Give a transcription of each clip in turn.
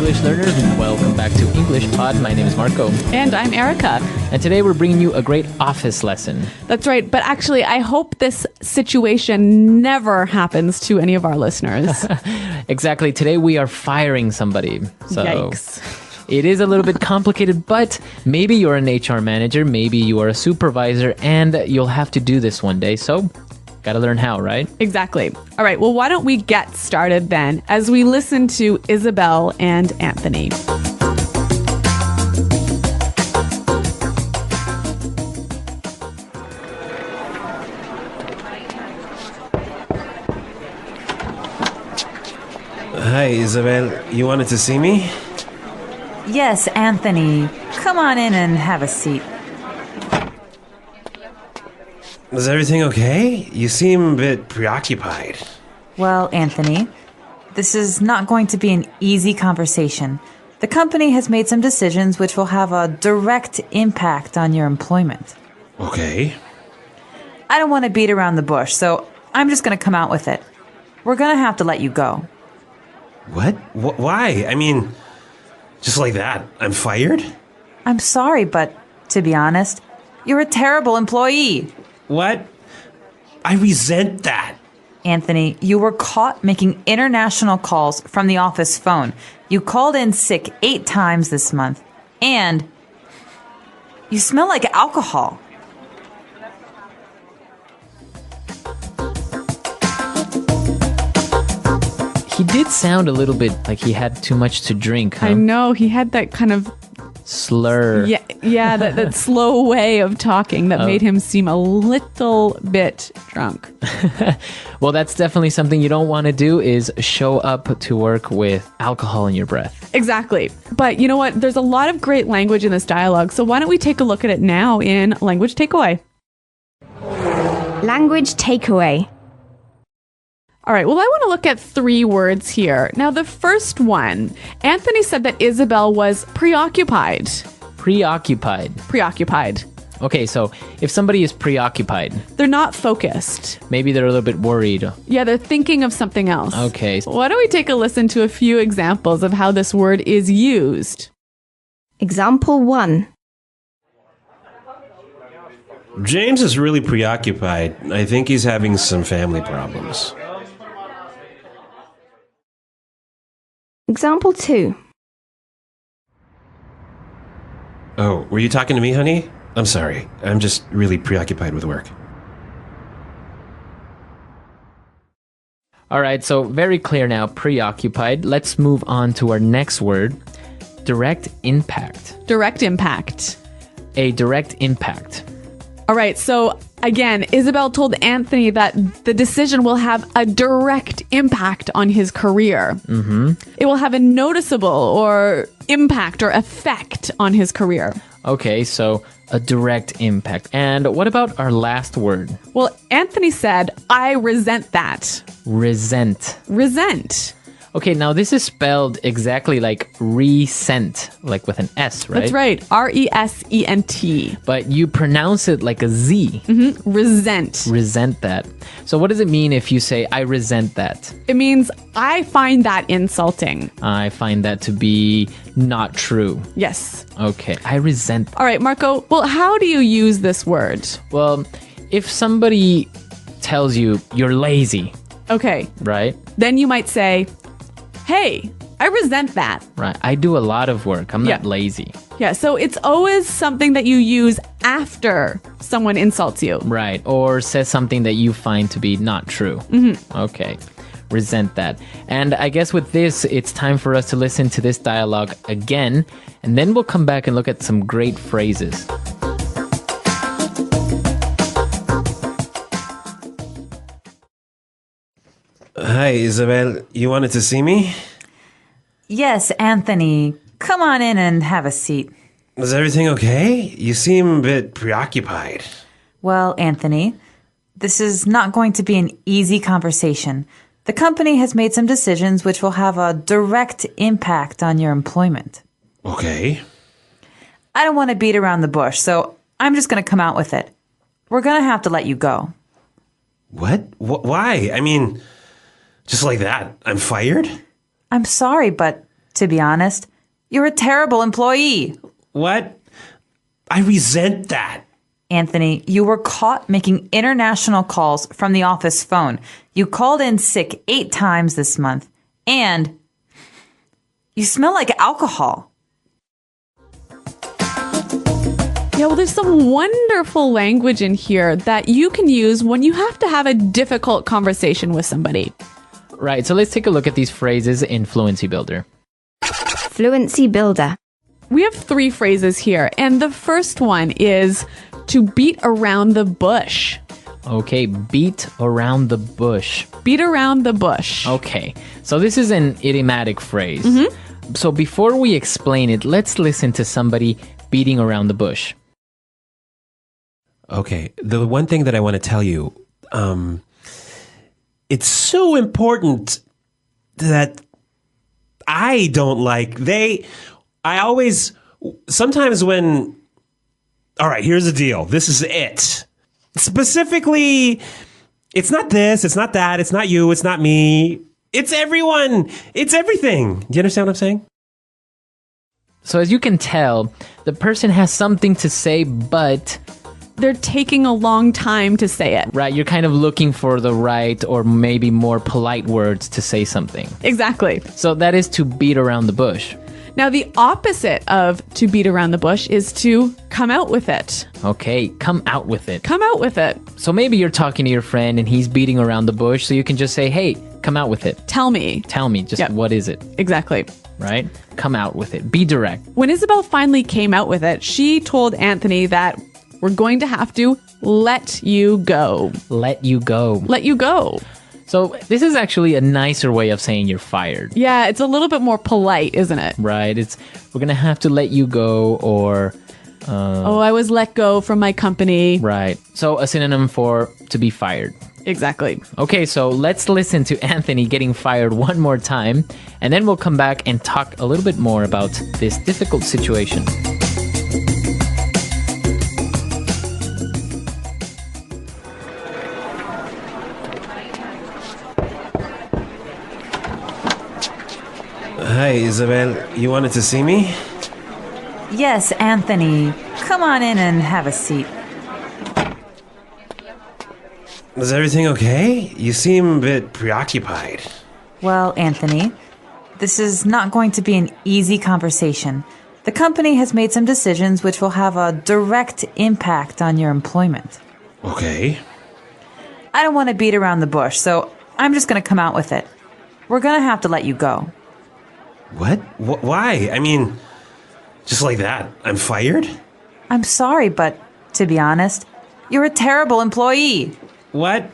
English learners. Welcome back to English Pod. My name is Marco. And I'm Erica. And today we're bringing you a great office lesson. That's right. But actually, I hope this situation never happens to any of our listeners. Exactly. Today we are firing somebody. So Yikes. it is a little bit complicated, but maybe you're an HR manager, maybe you are a supervisor, and you'll have to do this one day. So gotta learn how, right? Exactly. All right. Well, why don't we get started then as we listen to Isabel and Anthony. Hi, Isabel. You wanted to see me? Yes, Anthony. Come on in and have a seat. Is everything okay? You seem a bit preoccupied. Well, Anthony, this is not going to be an easy conversation. The company has made some decisions which will have a direct impact on your employment. Okay. I don't want to beat around the bush, so I'm just going to come out with it. We're going to have to let you go. What? Why? I mean, just like that, I'm fired? I'm sorry, but to be honest, you're a terrible employee. What? I resent that. Anthony, you were caught making international calls from the office phone. You called in sick 8 times this month. And you smell like alcohol. He did sound a little bit like he had too much to drink, huh? I know he had that kind of Slur. yeah, that slow way of talking that made him seem a little bit drunk. Well, that's definitely something you don't want to do, is show up to work with alcohol in your breath. Exactly. But you know what? There's a lot of great language in this dialogue. So why don't we take a look at it now in Language Takeaway? Language takeaway. All right, well, I want to look at 3 words here. Now, the first one, Anthony said that Isabel was preoccupied. Preoccupied. Preoccupied. Okay, so if somebody is preoccupied, They're not focused. maybe they're a little bit worried. Yeah, they're thinking of something else. Okay. Why don't we take a listen to a few examples of how this word is used? Example 1. James is really preoccupied. I think he's having some family problems. Example 2. Oh, were you talking to me, honey? I'm sorry. I'm just really preoccupied with work. All right, so very clear now, preoccupied. Let's move on to our next word, direct impact. Direct impact. A direct impact. All right, so again, Isabel told Anthony that the decision will have a direct impact on his career. Mm-hmm. It will have a noticeable or impact or effect on his career. Okay, so a direct impact. And what about our last word? Well, Anthony said, I resent that. Resent. Resent. Okay, now this is spelled exactly like resent, like with an S, right? That's right. R-E-S-E-N-T. But you pronounce it like a Z. Mm-hmm. Resent. Resent that. So what does it mean if you say, I resent that? It means I find that insulting. I find that to be not true. Yes. Okay, I resent. All right, Marco. Well, how do you use this word? Well, if somebody tells you you're lazy, Okay. right? Then you might say, hey, I resent that. Right. I do a lot of work. I'm not Yeah. lazy. Yeah, so it's always something that you use after someone insults you. Right. Or says something that you find to be not true. Mm-hmm. Okay. Resent that. And I guess with this, it's time for us to listen to this dialogue again, and then we'll come back and look at some great phrases. Hi, Isabel. You wanted to see me? Yes, Anthony. Come on in and have a seat. Is everything okay? You seem a bit preoccupied. Well, Anthony, this is not going to be an easy conversation. The company has made some decisions which will have a direct impact on your employment. Okay. I don't want to beat around the bush, so I'm just going to come out with it. We're going to have to let you go. What? Why? I mean, just like that, I'm fired? I'm sorry, but to be honest, you're a terrible employee. What? I resent that. Anthony, you were caught making international calls from the office phone. You called in sick 8 times this month. And you smell like alcohol. Yeah, well, there's some wonderful language in here that you can use when you have to have a difficult conversation with somebody. Right, so let's take a look at these phrases in Fluency Builder. Fluency builder. We have 3 phrases here, and the first one is to beat around the bush. Okay, beat around the bush. Beat around the bush. Okay, so this is an idiomatic phrase. So before we explain it, let's listen to somebody beating around the bush. Okay, the one thing that I want to tell you, it's so important that I don't like, sometimes when, all right, here's the deal. This is it. Specifically, it's not this, it's not that, it's not you, it's not me. It's everyone. It's everything. Do you understand what I'm saying? So as you can tell, the person has something to say, but They're taking a long time to say it. right, you're kind of looking for the right or maybe more polite words to say something. Exactly. So that is to beat around the bush. Now, the opposite of to beat around the bush is to come out with it. Okay, come out with it. Come out with it. So maybe you're talking to your friend and he's beating around the bush, so you can just say, hey, come out with it. Tell me. Tell me, just Yep. what is it, Exactly. right? Come out with it. Be direct. When Isabel finally came out with it, she told Anthony that we're going to have to let you go. Let you go. Let you go. So this is actually a nicer way of saying you're fired. Yeah, it's a little bit more polite, isn't it? Right? We're going to have to let you go, or Oh, I was let go from my company. right. So a synonym for to be fired. Exactly. Okay, so let's listen to Anthony getting fired one more time, and then we'll come back and talk a little bit more about this difficult situation. Hi, Isabel. You wanted to see me? Yes, Anthony. Come on in and have a seat. Is everything okay? You seem a bit preoccupied. Well, Anthony, this is not going to be an easy conversation. The company has made some decisions which will have a direct impact on your employment. Okay. I don't want to beat around the bush, so I'm just going to come out with it. We're going to have to let you go. What? Why? I mean, just like that, I'm fired? I'm sorry, but to be honest, you're a terrible employee. What?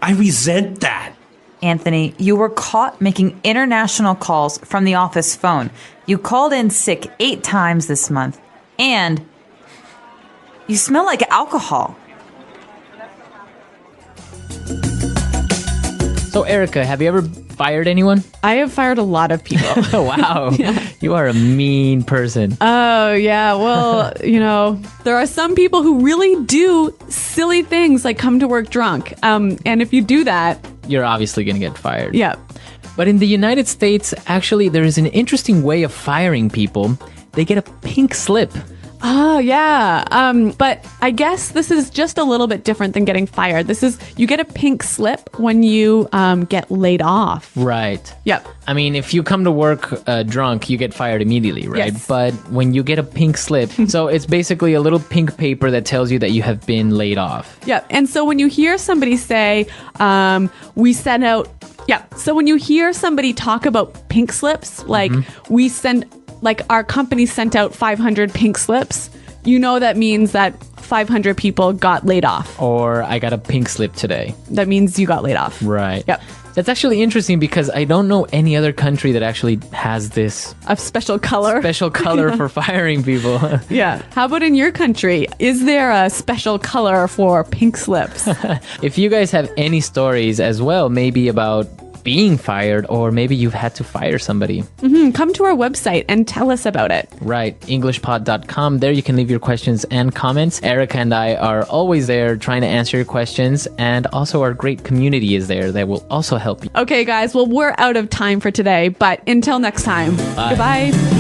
I resent that. Anthony, you were caught making international calls from the office phone. You called in sick 8 times this month. And you smell like alcohol. So Erica, have you ever fired anyone? I have fired a lot of people. Oh, wow. You are a mean person. Oh, yeah. Well, there are some people who really do silly things like come to work drunk. And if you do that, You're obviously going to get fired. yeah. But in the United States, actually, there is an interesting way of firing people. They get a pink slip. Oh, yeah. But I guess this is just a little bit different than getting fired. You get a pink slip when you get laid off. Right. Yep. I mean, if you come to work drunk, you get fired immediately, right? Yes. But when you get a pink slip, so it's basically a little pink paper that tells you that you have been laid off. Yep. And so when you hear somebody say, we sent out, so when you hear somebody talk about pink slips, like our company sent out 500 pink slips, that means that 500 people got laid off. Or I got a pink slip today. That means you got laid off. Right. Yep. That's actually interesting because I don't know any other country that actually has this A special color. special color for firing people. Yeah. How about in your country? Is there a special color for pink slips? If you guys have any stories as well, maybe about being fired, or maybe you've had to fire somebody. Come to our website and tell us about it. Right, englishpod.com. There you can leave your questions and comments. Erica and I are always there trying to answer your questions, and also our great community is there that will also help you. Okay, guys, well, we're out of time for today, but until next time, Bye. Goodbye.